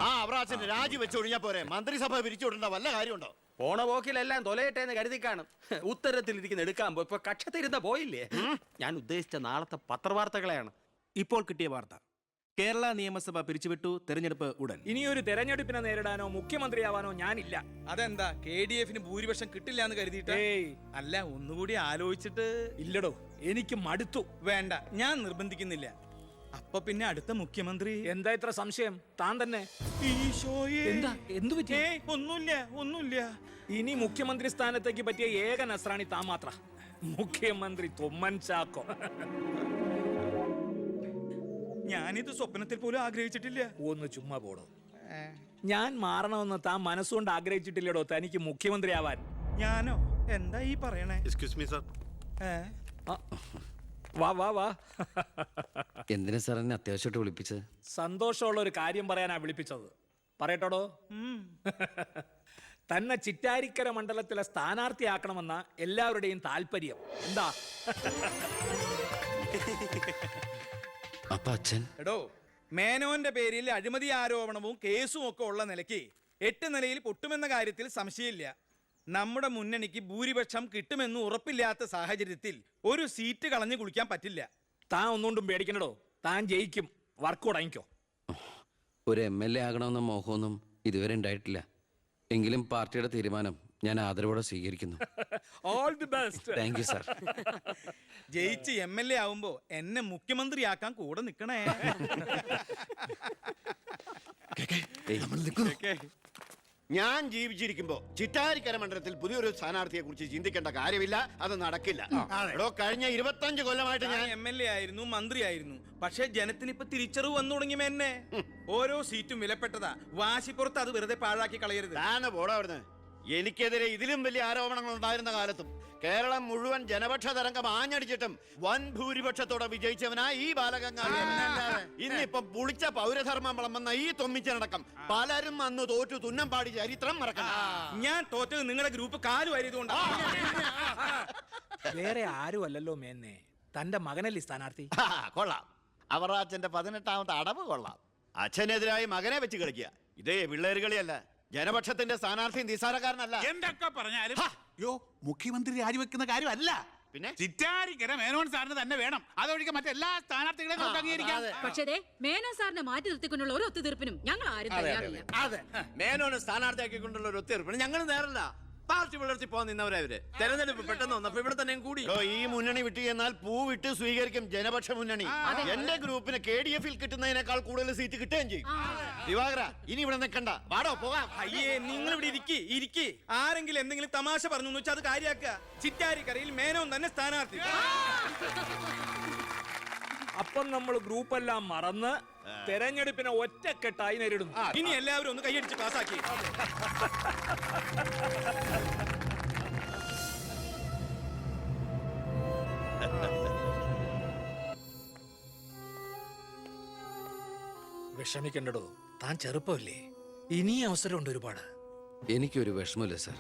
അവറാച്ചന്റെ രാജി വെച്ചൊഴിഞ്ഞാ പോരെ? മന്ത്രിസഭ പിരിച്ചുവിടേണ്ട വല്ല കാര്യമുണ്ടോ? പോണ പോക്കിലെല്ലാം തൊലയട്ടെ എന്ന് കരുതി കാണും. ഉത്തരത്തിലിരിക്കുന്ന എടുക്കാൻ പോയി ഇപ്പൊ കക്ഷത്തിരുന്ന പോയില്ലേ? ഞാൻ ഉദ്ദേശിച്ച നാളത്തെ പത്രവാർത്തകളെയാണ്. ഇപ്പോൾ കിട്ടിയ വാർത്ത, കേരള നിയമസഭ പിരിച്ചുവിട്ടു, തെരഞ്ഞെടുപ്പ് ഉടൻ. ഇനിയൊരു തെരഞ്ഞെടുപ്പിനെ നേരിടാനോ മുഖ്യമന്ത്രിയാവാനോ ഞാനില്ല. അതെന്താ? KDF-ന് ഭൂരിപക്ഷം കിട്ടില്ല എന്ന് കരുതിയിട്ട്? അല്ല, ഒന്നുകൂടി ആലോചിച്ചിട്ട്. ഇല്ലടോ, എനിക്ക് മടുത്തു. വേണ്ട, ഞാൻ നിർബന്ധിക്കുന്നില്ല. അപ്പൊ പിന്നെ അടുത്ത മുഖ്യമന്ത്രി? എന്താ ഇത്ര സംശയം? താൻ തന്നെ. എന്താ? എന്തു പറ്റി? ഒന്നുമില്ല. ഇനി മുഖ്യമന്ത്രി സ്ഥാനത്തേക്ക് പറ്റിയ ഏക നസ്രാണി താൻ മാത്ര. മുഖ്യമന്ത്രി തൊമ്മൻ ചാക്കോ. ഞാനിത് സ്വപ്നത്തിൽ പോലും ആഗ്രഹിച്ചിട്ടില്ല. ഒന്ന് ചുമ്മാ പോടോ. ഞാൻ മാറണമെന്ന് താൻ മനസ്സുകൊണ്ട് ആഗ്രഹിച്ചിട്ടില്ലടോ തനിക്ക് മുഖ്യമന്ത്രി ആവാൻ. ഞാനോ? എന്താ ഈ പറയണേ? Excuse me sir. വാ. എന്തിനാ സാർ എന്നെ അത്യാവശ്യമായിട്ട് വിളിപ്പിച്ചത്? സന്തോഷമുള്ള ഒരു കാര്യം പറയാനാ വിളിപ്പിച്ചത്. പറയട്ടോടോ. തന്നെ ചിറ്റാരിക്കര മണ്ഡലത്തിലെ സ്ഥാനാർത്ഥിയാക്കണമെന്ന എല്ലാവരുടെയും താല്പര്യം. എന്താ? അപ്പൊ അച്ഛൻ? എടോ, മേനോന്റെ പേരിൽ അഴിമതി ആരോപണവും കേസും ഒക്കെ ഉള്ള നിലയ്ക്ക് 8 നിലയിൽ പൊട്ടുമെന്ന കാര്യത്തിൽ സംശയമില്ല. നമ്മുടെ മുന്നണിക്ക് ഭൂരിപക്ഷം കിട്ടുമെന്ന് ഉറപ്പില്ലാത്ത സാഹചര്യത്തിൽ ഒരു സീറ്റ് കളഞ്ഞു കുളിക്കാൻ പറ്റില്ല. താൻ ഒന്നുകൊണ്ടും പേടിക്കണടോ, താൻ ജയിക്കും. വർക്ക് തുടങ്ങിക്കോ. ഒരു MLA ആകണമെന്ന മോഹമൊന്നും ഇതുവരെ ഉണ്ടായിട്ടില്ല. എങ്കിലും പാർട്ടിയുടെ തീരുമാനം ഞാൻ ആദരവോടെ സ്വീകരിക്കുന്നു. All the best. Thank you sir. ജയിച്ച് MLA ആവുമ്പോ എന്നെ മുഖ്യമന്ത്രിയാക്കാൻ കൂടെ നിൽക്കണേ. ഞാൻ ജീവിച്ചിരിക്കുമ്പോ ചിറ്റാരിക്കര മണ്ഡലത്തിൽ പുതിയൊരു സ്ഥാനാർത്ഥിയെ കുറിച്ച് ചിന്തിക്കേണ്ട കാര്യമില്ല. അത് നടക്കില്ല. കഴിഞ്ഞ 25 കൊല്ലമായിട്ട് ഞാൻ MLA ആയിരുന്നു, മന്ത്രിയായിരുന്നു. പക്ഷെ ജനത്തിന് ഇപ്പൊ തിരിച്ചറിവ് വന്നു തുടങ്ങി. എന്നെ ഓരോ സീറ്റും വിലപ്പെട്ടതാ. വാശിപ്പുറത്ത് അത് വെറുതെ പാഴാക്കി കളയരുത്. പോടാ അവിടുന്ന്. എനിക്കെതിരെ ഇതിലും വലിയ ആരോപണങ്ങൾ ഉണ്ടായിരുന്ന കാലത്തും കേരളം മുഴുവൻ ജനപക്ഷ തരംഗം ആഞ്ഞടിച്ചിട്ടും വൻ ഭൂരിപക്ഷത്തോടെ വിജയിച്ചവനായി ഈ ബാലഗംഗാധരൻ. ഇന്നിപ്പം പുളിച്ച പൗരധർമ്മം വിളമ്പുന്ന ഈ തൊമ്മിച്ചടക്കം പലരും അന്ന് തോറ്റു തുന്നം പാടി ചരിത്രം മറക്കണം. ഞാൻ തോറ്റത് നിങ്ങളുടെ ഗ്രൂപ്പ് കാലു വാരിയതുകൊണ്ടാണ്. വേറെ ആരും അല്ലല്ലോ മേന്നെ, തന്റെ മകനല്ലേ സ്ഥാനാർത്ഥി. കൊള്ളാം. അവറാച്ചന്റെ 18ാമത്തെ അടവ് കൊള്ളാം. അച്ഛനെതിരായി മകനെ വെച്ച് കളിക്കുക. ഇതേ പിള്ളേര് കളിയല്ല. ജനപക്ഷത്തിന്റെ സ്ഥാനാർത്ഥി നിസ്സാരക്കാരനല്ല. എന്തൊക്കെ പറഞ്ഞാലും മുഖ്യമന്ത്രി രാജിവെക്കുന്ന കാര്യമല്ല. പിന്നെ ചിറ്റാരിക്കര മേനോൻ സാറിന് തന്നെ വേണം. അതൊഴികെ മറ്റെല്ലാ സ്ഥാനാർത്ഥികളെയും നമുക്ക് അംഗീകരിക്കാം. പക്ഷേ മേനോൻ സാറിനെ മാറ്റി നിർത്തിക്കൊണ്ടുള്ള ഒരു ഒത്തുതീർപ്പിനും ഞങ്ങൾ ആരും തയ്യാറില്ല. അതെ, മേനോനെ സ്ഥാനാർത്ഥിയാക്കിക്കൊണ്ടുള്ള ഒരു ഒത്തുതീർപ്പിന് ഞങ്ങൾ നേരല്ല. പാർട്ടി വളർത്തി പോകാൻ നിന്നവരവര്. തെരഞ്ഞെടുപ്പ് പെട്ടെന്ന് വന്നപ്പോ ഇവിടെ തന്നെ കൂടി. ഈ മുന്നണി വിട്ട് എന്നാൽ പൂ വിട്ട് സ്വീകരിക്കും ജനപക്ഷ മുന്നണി. എന്റെ ഗ്രൂപ്പിന് KDF-ൽ കിട്ടുന്നതിനേക്കാൾ കൂടുതൽ സീറ്റ് കിട്ടുകയും ചെയ്യും. ദിവാകര, ഇനി ഇവിടെ നിൽക്കണ്ട, വാടോ പോകാം. അയ്യേ, നിങ്ങൾ ഇവിടെ ഇരിക്കി. ആരെങ്കിലും എന്തെങ്കിലും തമാശ പറഞ്ഞു വെച്ചാൽ അത് കാര്യാക്കുക. ചിറ്റാരിക്കരയിൽ മേനോൻ തന്നെ സ്ഥാനാർത്ഥി. അപ്പം നമ്മൾ ഗ്രൂപ്പെല്ലാം മറന്ന് തെരഞ്ഞെടുപ്പിനെ ഒറ്റക്കെട്ടായി നേരിടുന്നു. ഇനി എല്ലാവരും ഒന്ന് കൈയടിച്ച് പാസാക്കി. വിഷമിക്കണ്ടടോ, താൻ ചെറുപ്പമല്ലേ, ഇനി അവസരമുണ്ട് ഒരുപാട്. എനിക്കൊരു വിഷമമില്ല സാർ.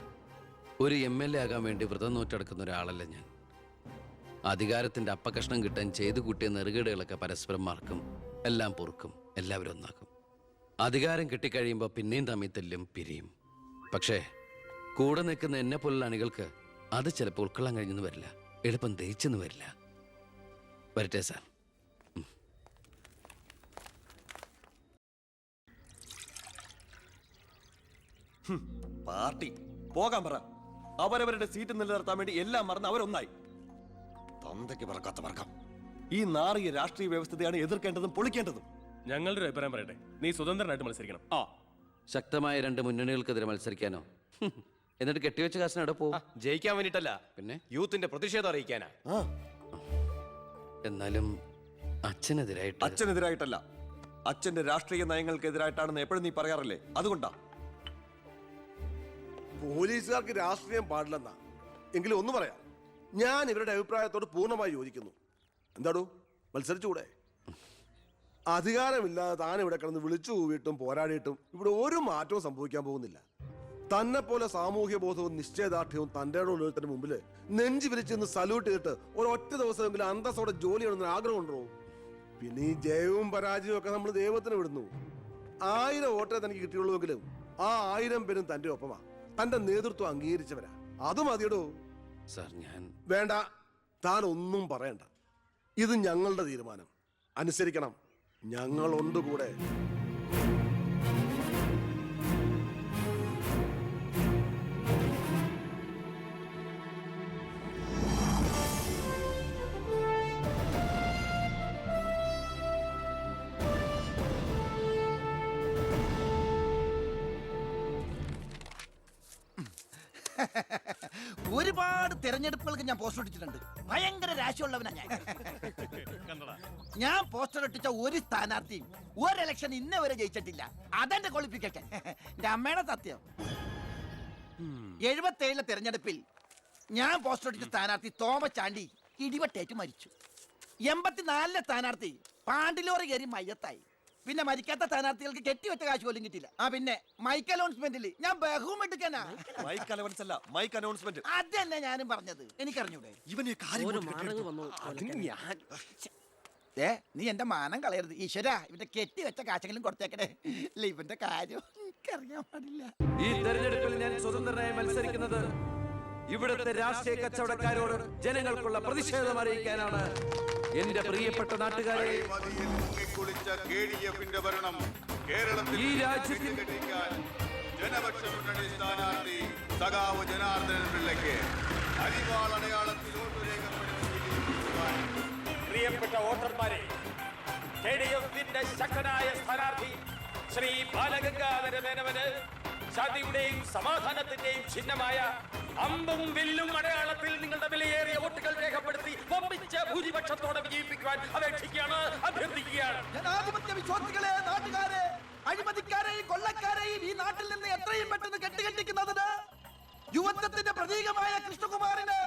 ഒരു MLA ആകാൻ വേണ്ടി വ്രതം നോറ്റെടുക്കുന്ന ഒരാളല്ല ഞാൻ. അധികാരത്തിന്റെ അപ്പകഷ്ണം കിട്ടാൻ ചെയ്തു കൂട്ടിയ നെറുകേടുകളൊക്കെ പരസ്പരം മറക്കും, എല്ലാം പൊറുക്കും, എല്ലാവരും ഒന്നാക്കും. അധികാരം കിട്ടിക്കഴിയുമ്പോൾ പിന്നെയും തമ്മിൽ തെല്ലും പിരിയും. പക്ഷേ കൂടെ നിൽക്കുന്ന എന്നെ പോലുള്ള അണികൾക്ക് അത് ചിലപ്പോൾ ഉൾക്കൊള്ളാൻ കഴിഞ്ഞെന്ന് വരില്ല, എളുപ്പം ദഹിച്ചെന്ന് വരില്ല. വരട്ടെ സാർ. പാർട്ടി പോകാൻ പറ. അവരവരുടെ സീറ്റ് നിലനിർത്താൻ വേണ്ടി എല്ലാം മറന്ന് അവരൊന്നായി. തന്തയ്ക്ക് പറക്കാത്ത വർക്കം. ഈ നാറിയ രാഷ്ട്രീയ വ്യവസ്ഥയാണ് എതിർക്കേണ്ടതും പൊളിക്കേണ്ടതും. ഞങ്ങളുടെ ഒരു അഭിപ്രായം പറയട്ടെ, നീ സ്വതന്ത്രനായിട്ട് മത്സരിക്കണം. ശക്തമായ 2 മുന്നണികൾക്കെതിരെ മത്സരിക്കാനോ? എന്നിട്ട് കെട്ടിവെച്ച കാശിന് എവിടെ പോകും? ജയിക്കാൻ വേണ്ടിട്ടല്ല, പിന്നെ യൂത്തിന്റെ പ്രതിഷേധം അറിയിക്കാനാ. എന്നാലും അച്ഛനെതിരായിട്ടല്ല, അച്ഛന്റെ രാഷ്ട്രീയ നയങ്ങൾക്കെതിരായിട്ടാണെന്ന് എപ്പോഴും നീ പറയാറില്ലേ, അതുകൊണ്ടാ. പോലീസുകാർക്ക് രാഷ്ട്രീയം പാടില്ലെന്നാ. എങ്കിലും ഒന്ന് പറയാം, ഞാൻ ഇവരുടെ അഭിപ്രായത്തോട് പൂർണ്ണമായി യോജിക്കുന്നു. എന്താടോ, മത്സരിച്ചുകൂടെ? അധികാരമില്ലാതെ താൻ ഇവിടെ കിടന്ന് വിളിച്ചു കൂവിയിട്ടും പോരാടിയിട്ടും ഇവിടെ ഒരു മാറ്റവും സംഭവിക്കാൻ പോകുന്നില്ല. തന്നെ പോലെ സാമൂഹ്യ ബോധവും നിശ്ചയദാർഢ്യവും തൻ്റെ ഉള്ളതിന് മുമ്പിൽ നെഞ്ചു വിരിച്ചെന്ന് സല്യൂട്ട് ചെയ്തിട്ട് ഒരൊറ്റ ദിവസമെങ്കിലും അന്തസ്സോടെ ജോലി ചെയ്യണമെന്ന് ആഗ്രഹം ഉണ്ടോ? പിന്നെ ഈ ജയവും പരാജയവും ഒക്കെ നമ്മൾ ദൈവത്തിന് വിടുന്നു. 1000 വോട്ടേ തനിക്ക് കിട്ടിയുള്ളൂവെങ്കിലും ആ 1000 പേരും തന്റെ ഒപ്പമാ. തന്റെ നേതൃത്വം അംഗീകരിച്ചവരാ. അത് മതിയടോ. സാർ ഞാൻ വേണ്ട, താൻ ഒന്നും പറയണ്ട. ഇത് ഞങ്ങളുടെ തീരുമാനം. അനുസരിക്കണം. ഞങ്ങളുണ്ട് കൂടെ. ഒരുപാട് തെരഞ്ഞെടുപ്പുകൾക്ക് ഞാൻ പോസ്റ്റർ ഒട്ടിച്ചിട്ടുണ്ട്. ഭയങ്കര രാശിയുള്ളവനാ ഞാൻ. ഞാൻ പോസ്റ്റർ ഒട്ടിച്ച ഒരു സ്ഥാനാർത്ഥിയും ഒരു ഇലക്ഷൻ ഇന്നേ വരെ ജയിച്ചിട്ടില്ല. അതെന്റെ ക്വാളിഫിക്കേഷൻ. എന്റെ അമ്മയുടെ സത്യം. 77 തെരഞ്ഞെടുപ്പിൽ ഞാൻ പോസ്റ്റർ ഒട്ടിച്ച സ്ഥാനാർത്ഥി തോമസ് ചാണ്ടി ഇടിവട്ടേറ്റ് മരിച്ചു. 84 സ്ഥാനാർത്ഥി പാണ്ടിലോറി കയറി മയ്യത്തായി. പിന്നെ മരിക്കാത്ത സ്ഥാനാർത്ഥികൾക്ക് കെട്ടിവെച്ച കാശ് പോലും കിട്ടില്ല. പിന്നെ മൈക്ക് അനൗൺസ്മെന്റിൽ ഞാൻ ബഹുമെടുക്കാനാ. മൈക്ക് അലവൻസ് അല്ല, മൈക്ക് അനൗൺസ്മെന്റ്. അതന്നെ ഞാനും പറഞ്ഞത്. എനിക്കറിഞ്ഞൂടെ? ഇവന് നീ എന്റെ മാനം കളയരുത് ഈശ്വര. ഇവന്റെ കെട്ടിവെച്ച കാശെങ്കിലും കൊടുത്തേക്കണേ. ഇല്ല, ഇവന്റെ കാര്യം എനിക്കറിയാൻ പാടില്ല. ഈ തെരഞ്ഞെടുപ്പിൽ ഞാൻ സ്വതന്ത്രനായി മത്സരിക്കുന്നത് ഇവിടുത്തെ രാഷ്ട്രീയ കച്ചവടക്കാരോട് ജനങ്ങൾക്കുള്ള പ്രതിഷേധം അറിയിക്കാനാണ്. എന്റെ പ്രിയപ്പെട്ട നാട്ടുകാരെ, ഈ രാജ്യത്തിൽ ജനപക്ഷ മുന്നണി സ്ഥാനാർത്ഥി സഖാവ് ജനാർദ്ദനൻ പിള്ളയ്ക്ക് അരിവാൾ അടയാളത്തിൽ വോട്ട് രേഖപ്പെടുത്തുവാൻ പ്രിയപ്പെട്ട വോട്ടർമാരെ, KDF-ന്റെ ശക്തനായ സ്ഥാനാർത്ഥി ശ്രീ ബാലഗംഗാധര മേനോന് ശാന്തിയുടെയും സമാധാനത്തിന്റെയും ചിഹ്നമായ അമ്പും വില്ലും അടയാളത്തിൽ നിങ്ങളുടെ വിലയേറിയ വോട്ടുകൾ രേഖപ്പെടുത്തി വമ്പിച്ച ഭൂരിപക്ഷത്തോടെ വിജയിപ്പിക്കുവാൻ അപേക്ഷിക്കുകയാണ്, അഭ്യർത്ഥിക്കുകയാണ്. ജനാധിപത്യ വിശ്വാസികളെ, നാട്ടുകാരെ, അഴിമതിക്കാരെയും കൊള്ളക്കാരെയും ഈ നാട്ടിൽ നിന്ന് എത്രയും പെട്ടെന്ന് കെട്ടുകെട്ടിക്കുന്നതിന് യുവത്വത്തിന്റെ പ്രതീകമായ കൃഷ്ണകുമാറിന്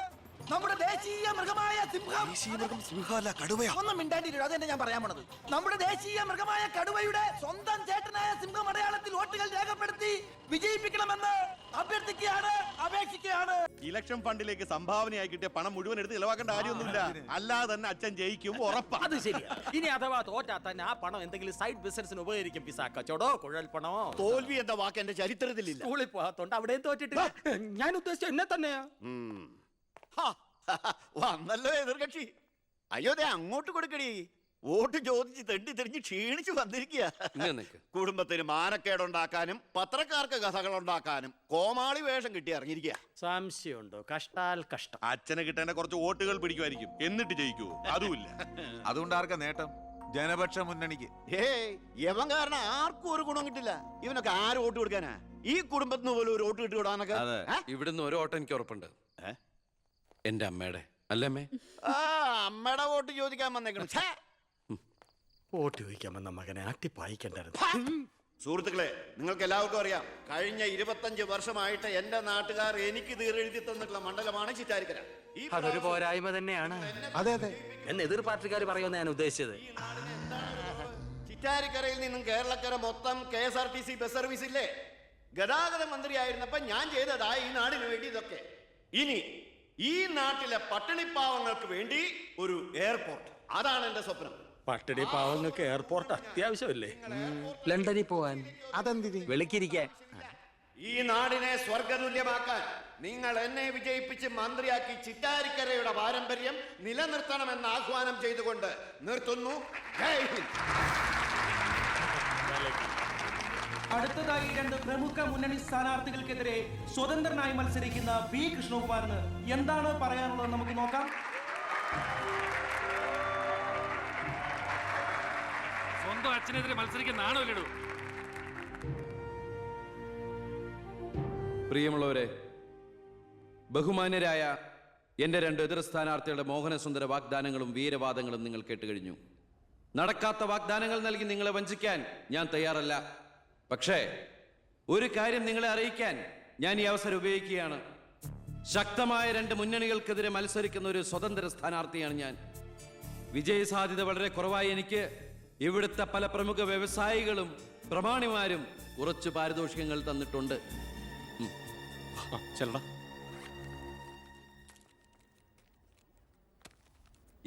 നമ്മുടെ ദേശീയ മൃഗമായ സിംഹം, ഒന്നും മിണ്ടാണ്ടിരിക്കും. അതെന്നെ ഞാൻ പറയാൻ പോണത്. നമ്മുടെ ദേശീയ മൃഗമായ കടുവയുടെ സ്വന്തം ചേട്ടനായ സിംഹം അടയാളത്തിൽ വോട്ടുകൾ രേഖപ്പെടുത്തി വിജയിപ്പിക്കണമെന്ന് അഭ്യർത്ഥിക്കുകയാണ്, അപേക്ഷിക്കുകയാണ്. ഇലക്ഷൻ ഫണ്ടിലേക്ക് സംഭാവനയായി കിട്ടിയ പണം മുഴുവൻ എടുത്ത് ഇളവാക്കേണ്ട കാര്യമൊന്നുമില്ല. അല്ലാതെ തന്നെ അച്ഛൻ ജയിക്കും, ഉറപ്പാ. അത് ശരിയാ. ഇനി അഥവാ തോറ്റാ തന്നെ ആ പണം എന്തെങ്കിലും സൈഡ് ബിസിനസിന് ഉപകരിക്കും. പിസ കച്ചവടോ കുഴൽപ്പണമോ. തോൽവി എന്ന വാക്ക് എന്റെ ചരിത്രത്തിലില്ല. സ്കൂളിൽ പോകാത്തോണ്ട് അവിടെയും തോറ്റിട്ടില്ല. ഞാൻ ഉദ്ദേശിച്ച എന്നെ തന്നെയാ. വന്നല്ലോ എതിർകക്ഷി. അയ്യോ, ദേ അങ്ങോട്ട് കൊടുക്കടി. വോട്ട് ചോദിച്ച് തെണ്ടി തെരിഞ്ഞ് ക്ഷീണിച്ച് വന്നിരിക്കുക. കുടുംബത്തിന് മാനക്കേടുണ്ടാക്കാനും പത്രക്കാർക്ക് കഥകൾ ഉണ്ടാക്കാനും കോമാളി വേഷം കിട്ടി ഇറങ്ങിയിരിക്കുക. സംശയമുണ്ടോ? കഷ്ടാൽ കഷ്ടം. അച്ഛനെ കിട്ടേണ്ട കുറച്ച് വോട്ടുകൾ പിടിക്കുമായിരിക്കും, എന്നിട്ട് ജയിക്കൂ. അതുമില്ല. അതുകൊണ്ട് ആർക്കാ നേട്ടം? ജനപക്ഷ മുന്നണിക്ക്. യവൻ കാരണം ആർക്കും ഒരു ഗുണം കിട്ടില്ല. ഇവനൊക്കെ ആര് വോട്ട് കൊടുക്കാനാ? ഈ കുടുംബത്തിന് പോലും ഒരു വോട്ട് കിട്ടിവിടാനൊക്കെ. ഇവിടുന്ന് ഒരു വോട്ട് എനിക്ക് ഉറപ്പുണ്ട്. എന്റെ അമ്മയുടെ അല്ലമ്മേ. അമ്മയുടെ വോട്ട് ചോദിക്കാൻ വന്നേക്കണം. വോട്ട് ചോദിക്കാൻ വന്ന മകനെ ആട്ടിപ്പായിക്കണ്ടായിരുന്നു. സുഹൃത്തുക്കളെ, നിങ്ങൾക്ക് എല്ലാവർക്കും അറിയാം, കഴിഞ്ഞ 25 വർഷമായിട്ട് എന്റെ നാട്ടുകാർ എനിക്ക് തീരെഴുതി തന്നിട്ടുള്ള മണ്ഡലമാണ് ചിറ്റാരിക്കര. അതൊരു പോരായ്മ തന്നെയാണ്. അതെ അതെ, എന്ന് എതിർ പാർട്ടിക്കാർ പറയുമെന്ന് ഞാൻ ഉദ്ദേശിച്ചത്. ചിറ്റാരിക്കരയിൽ നിന്നും കേരളക്കര മൊത്തം KSRTC ബസ് സർവീസ് ഇല്ലേ? ഗതാഗത മന്ത്രിയായിരുന്നപ്പോ ഞാൻ ചെയ്തതാ ഈ നാടിന് വേണ്ടി ഇതൊക്കെ. ഇനി ഈ നാട്ടിലെ പട്ടിണിപ്പാവങ്ങൾക്ക് വേണ്ടി ഒരു എയർപോർട്ട്. അതാണ് എന്റെ സ്വപ്നം. പട്ടിണി പാവങ്ങൾക്ക് എയർപോർട്ട് അത്യാവശ്യമല്ലേ? ലണ്ടനിൽ പോവാൻ, അതെന്തിന്? വെളുക്കിരിക്കാൻ. ഈ നാടിനെ സ്വർഗതുല്യമാക്കാൻ നിങ്ങൾ എന്നെ വിജയിപ്പിച്ച് മന്ത്രിയാക്കി ചിറ്റാരിക്കരയുടെ പാരമ്പര്യം നിലനിർത്തണമെന്ന് ആഹ്വാനം ചെയ്തുകൊണ്ട് നിർത്തുന്നു. ജയ് ഹിന്ദ്. അടുത്തതായി 2 പ്രമുഖ മുന്നണി സ്ഥാനാർത്ഥികൾക്കെതിരെ സ്വതന്ത്രനായി മത്സരിക്കുന്ന ബി കൃഷ്ണകുമാറിന് എന്താണ് പറയാനുള്ളത് നമുക്ക് നോക്കാം. സ്വന്തം അച്ഛനെതിരെ മത്സരിക്കുന്നതാണോ ഇല്ലടൂ? പ്രിയമുള്ളവരെ, ബഹുമാന്യരായ എന്റെ 2 എതിർ സ്ഥാനാർത്ഥികളുടെ മോഹനസുന്ദര വാഗ്ദാനങ്ങളും വീരവാദങ്ങളും നിങ്ങൾ കേട്ടുകഴിഞ്ഞു. നടക്കാത്ത വാഗ്ദാനങ്ങൾ നൽകി നിങ്ങളെ വഞ്ചിക്കാൻ ഞാൻ തയ്യാറല്ല. പക്ഷേ ഒരു കാര്യം നിങ്ങളെ അറിയിക്കാൻ ഞാൻ ഈ അവസരം ഉപയോഗിക്കുകയാണ്. ശക്തമായ 2 മുന്നണികൾക്കെതിരെ മത്സരിക്കുന്ന ഒരു സ്വതന്ത്ര സ്ഥാനാർത്ഥിയാണ് ഞാൻ. വിജയസാധ്യത വളരെ കുറവായി എനിക്ക് ഇവിടുത്തെ പല പ്രമുഖ വ്യവസായികളും പ്രമാണിമാരും കുറച്ച് പാരിതോഷികങ്ങൾ തന്നിട്ടുണ്ട്.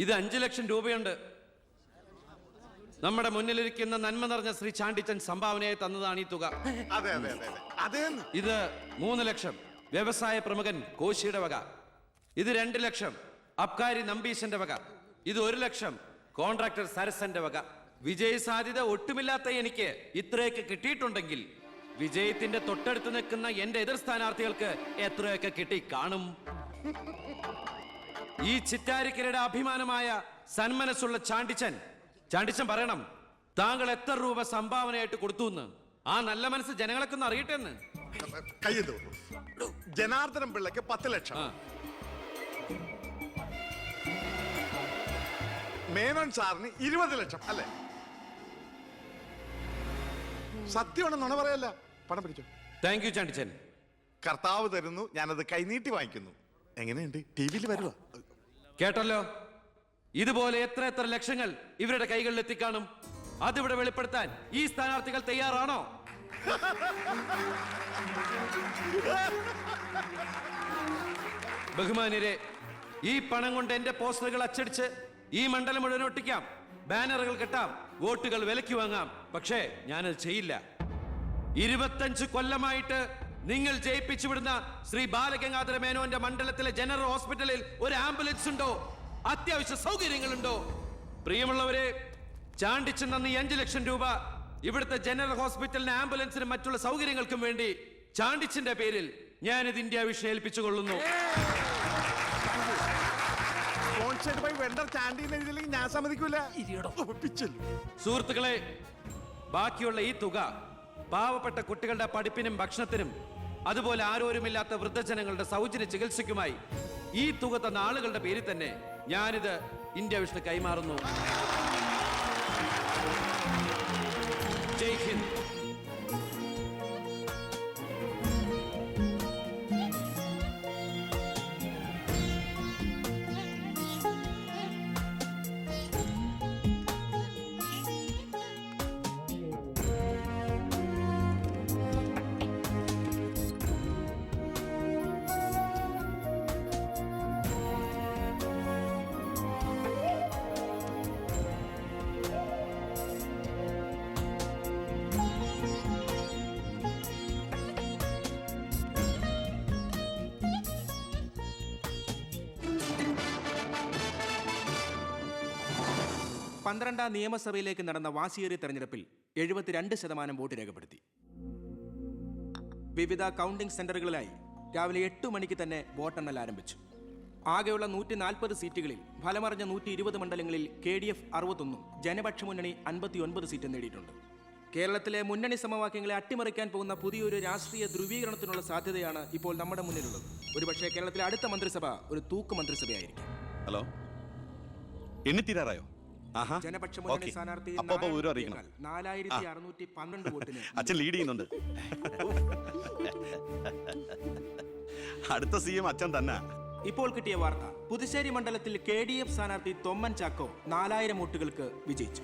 ഇത് 5 ലക്ഷം രൂപയുണ്ട്. നമ്മുടെ മുന്നിലിരിക്കുന്ന നന്മ നിറഞ്ഞ ശ്രീ ചാണ്ടിച്ചൻ സംഭാവനയായി തന്നതാണ് ഈ തുക. അതെ അതെ അതെ അതെ ഇത് 3 ലക്ഷം വ്യവസായ പ്രമുഖൻ കോശിയുടെ വക. ഇത് 2 ലക്ഷം അബ്കാരി നമ്പീശന്റെ വക. ഇത് 1 ലക്ഷം കോൺട്രാക്ടർ സരസന്റെ വക. വിജയ സാധ്യത ഒട്ടുമില്ലാത്ത എനിക്ക് ഇത്രയൊക്കെ കിട്ടിയിട്ടുണ്ടെങ്കിൽ വിജയത്തിന്റെ തൊട്ടടുത്ത് നിൽക്കുന്ന എന്റെ എതിർ സ്ഥാനാർത്ഥികൾക്ക് എത്രയൊക്കെ കിട്ടി കാണും. ഈ ചിറ്റാരിക്കരയുടെ അഭിമാനമായ സന്മനസ്സുള്ള ചാണ്ടിച്ചൻ പറയണം, താങ്കൾ എത്ര രൂപ സംഭാവനയായിട്ട് കൊടുത്തു എന്ന്. ആ നല്ല മനസ്സ് ജനങ്ങളൊക്കെ ഒന്ന് അറിയട്ടെ എന്ന്. കയ്യിൽ ജനാർദ്ദനം പിള്ളക്ക് 10 ലക്ഷം, മേനോൻ സാറിന് 20 ലക്ഷം അല്ലേ? സത്യമാണ്, നുണ പറയല്ല. പണം പിടിച്ചോ. താങ്ക് യു ചാണ്ടിച്ചൻ. കർത്താവ് തരുന്നു, ഞാനത് കൈനീട്ടി വാങ്ങിക്കുന്നു. എങ്ങനെയുണ്ട്? ടിവിയിൽ വരുക കേട്ടല്ലോ. ഇതുപോലെ എത്ര ലക്ഷങ്ങൾ ഇവരുടെ കൈകളിൽ എത്തിക്കാണും. അതിവിടെ വെളിപ്പെടുത്താൻ ഈ സ്ഥാനാർത്ഥികൾ തയ്യാറാണോ? ബഹുമാന്യരെ, ഈ പണം കൊണ്ട് എന്റെ പോസ്റ്ററുകൾ അച്ചടിച്ച് ഈ മണ്ഡലം മുഴുവൻ ഒട്ടിക്കാം, ബാനറുകൾ കെട്ടാം, വോട്ടുകൾ വിലയ്ക്ക് വാങ്ങാം. പക്ഷേ ഞാനത് ചെയ്യില്ല. 25 കൊല്ലമായിട്ട് നിങ്ങൾ ജയിപ്പിച്ചു വിടുന്ന ശ്രീ ബാലഗംഗാധര മേനോന്റെ മണ്ഡലത്തിലെ ജനറൽ ഹോസ്പിറ്റലിൽ ഒരു ആംബുലൻസ് ഉണ്ടോ? അത്യാവശ്യ സൗകര്യങ്ങളുണ്ടോ? പ്രിയമുള്ളവരെ, ചാണ്ടിച്ചൻ നന്ദി 5 ലക്ഷം രൂപ ഇവിടുത്തെ ജനറൽ ഹോസ്പിറ്റലിന് ആംബുലൻസിനും മറ്റുള്ള സൗകര്യങ്ങൾക്കും വേണ്ടി ചാണ്ടിച്ചന്റെ പേരിൽ ഞാനിത് ഇന്ത്യ വിഷൻ ഏൽപ്പിച്ചുകൊള്ളുന്നു. ഞാൻ സമ്മതിക്കൂല. സുഹൃത്തുക്കളെ, ബാക്കിയുള്ള ഈ തുക പാവപ്പെട്ട കുട്ടികളുടെ പഠിപ്പിനും ഭക്ഷണത്തിനും അതുപോലെ ആരോരുമില്ലാത്ത വൃദ്ധജനങ്ങളുടെ സൗജന്യ ചികിത്സയ്ക്കുമായി ഈ തുക തന്ന ആളുകളുടെ പേരിൽ തന്നെ ഞാനിത് ഇന്ത്യ വിഷൻ കൈമാറുന്നു. ജയ് ഹിന്ദ്. പന്ത്രണ്ടാം നിയമസഭയിലേക്ക് നടന്ന വാശിയേറിയ തെരഞ്ഞെടുപ്പിൽ 72% വോട്ട് രേഖപ്പെടുത്തി. വിവിധ കൗണ്ടിംഗ് സെന്ററുകളിലായി രാവിലെ 8 മണിക്ക് തന്നെ വോട്ടെണ്ണൽ ആരംഭിച്ചു. ആകെയുള്ള 140 സീറ്റുകളിൽ ഫലമറിഞ്ഞ 120 മണ്ഡലങ്ങളിൽ KDF 61, ജനപക്ഷ മുന്നണി 59 സീറ്റ് നേടിയിട്ടുണ്ട്. കേരളത്തിലെ മുന്നണി സമവാക്യങ്ങളെ അട്ടിമറിക്കാൻ പോകുന്ന പുതിയൊരു രാഷ്ട്രീയ ധ്രുവീകരണത്തിനുള്ള സാധ്യതയാണ് ഇപ്പോൾ നമ്മുടെ മുന്നിലുള്ളത്. ഒരുപക്ഷെ കേരളത്തിലെ അടുത്ത മന്ത്രിസഭ ഒരു തൂക്ക് മന്ത്രിസഭയായിരിക്കും. ഹലോ, എണ്ണിത്തീരാറായോ? ജനപക്ഷ മുന്നണി സ്ഥാനാർത്ഥി 4612 വോട്ടിന് അച്ഛൻ ലീഡ് ചെയ്യുന്നുണ്ട്. അടുത്ത CM അച്ഛൻ തന്നെ. ഇപ്പോൾ കിട്ടിയ വാർത്ത, പുതുശ്ശേരി മണ്ഡലത്തിൽ KDF സ്ഥാനാർത്ഥി തൊമ്മൻ ചാക്കോ 4000 വോട്ടുകൾക്ക് വിജയിച്ചു.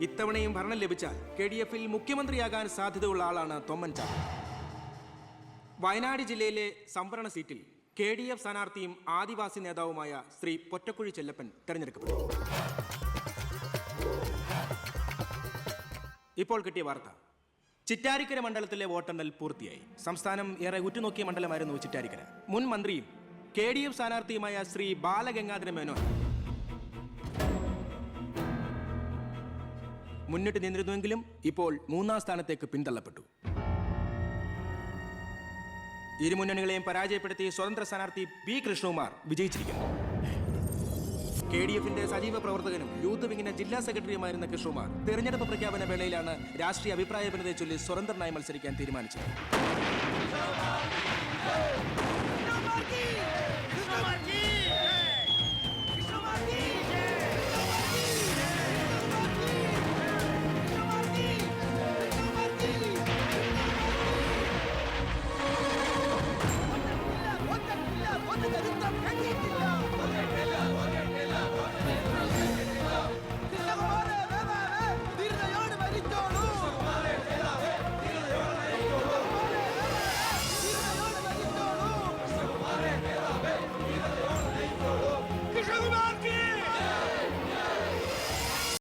ഇത്തവണയും ഭരണം ലഭിച്ചാൽ KDF-ൽ മുഖ്യമന്ത്രിയാകാൻ സാധ്യതയുള്ള ആളാണ് തൊമ്മൻ ചാക്കോ. വയനാട് ജില്ലയിലെ സംവരണ സീറ്റിൽ KDF സ്ഥാനാർത്ഥിയും ആദിവാസി നേതാവുമായ ശ്രീ പൊറ്റക്കുഴി ചെല്ലപ്പൻ തെരഞ്ഞെടുക്കപ്പെട്ടു. ഇപ്പോൾ കിട്ടിയ വാർത്ത, ചിറ്റാരിക്കര മണ്ഡലത്തിലെ വോട്ടെണ്ണൽ പൂർത്തിയായി. സംസ്ഥാനം ഏറെ ഉറ്റുനോക്കിയ മണ്ഡലമായിരുന്നു ചിറ്റാരിക്കര. മുൻ മന്ത്രിയും KDF സ്ഥാനാർത്ഥിയുമായ ശ്രീ ബാലഗംഗാധര മേനോൻ മുന്നിട്ട് നിന്നിരുന്നുവെങ്കിലും ഇപ്പോൾ 3ാം സ്ഥാനത്തേക്ക് പിന്തള്ളപ്പെട്ടു. ഇരു മുന്നണികളെയും പരാജയപ്പെടുത്തി സ്വതന്ത്ര സ്ഥാനാർത്ഥി P. കൃഷ്ണകുമാർ വിജയിച്ചിരിക്കുന്നു. KDF-ന്റെ സജീവ പ്രവർത്തകനും യൂത്ത് വിങ്ങിന്റെ ജില്ലാ സെക്രട്ടറിയുമായിരുന്ന കൃഷ്ണകുമാർ തെരഞ്ഞെടുപ്പ് പ്രഖ്യാപന വേളയിലാണ് രാഷ്ട്രീയ അഭിപ്രായ ഭിന്നതയെ ചൊല്ലി സ്വതന്ത്രനായി മത്സരിക്കാൻ തീരുമാനിച്ചത്.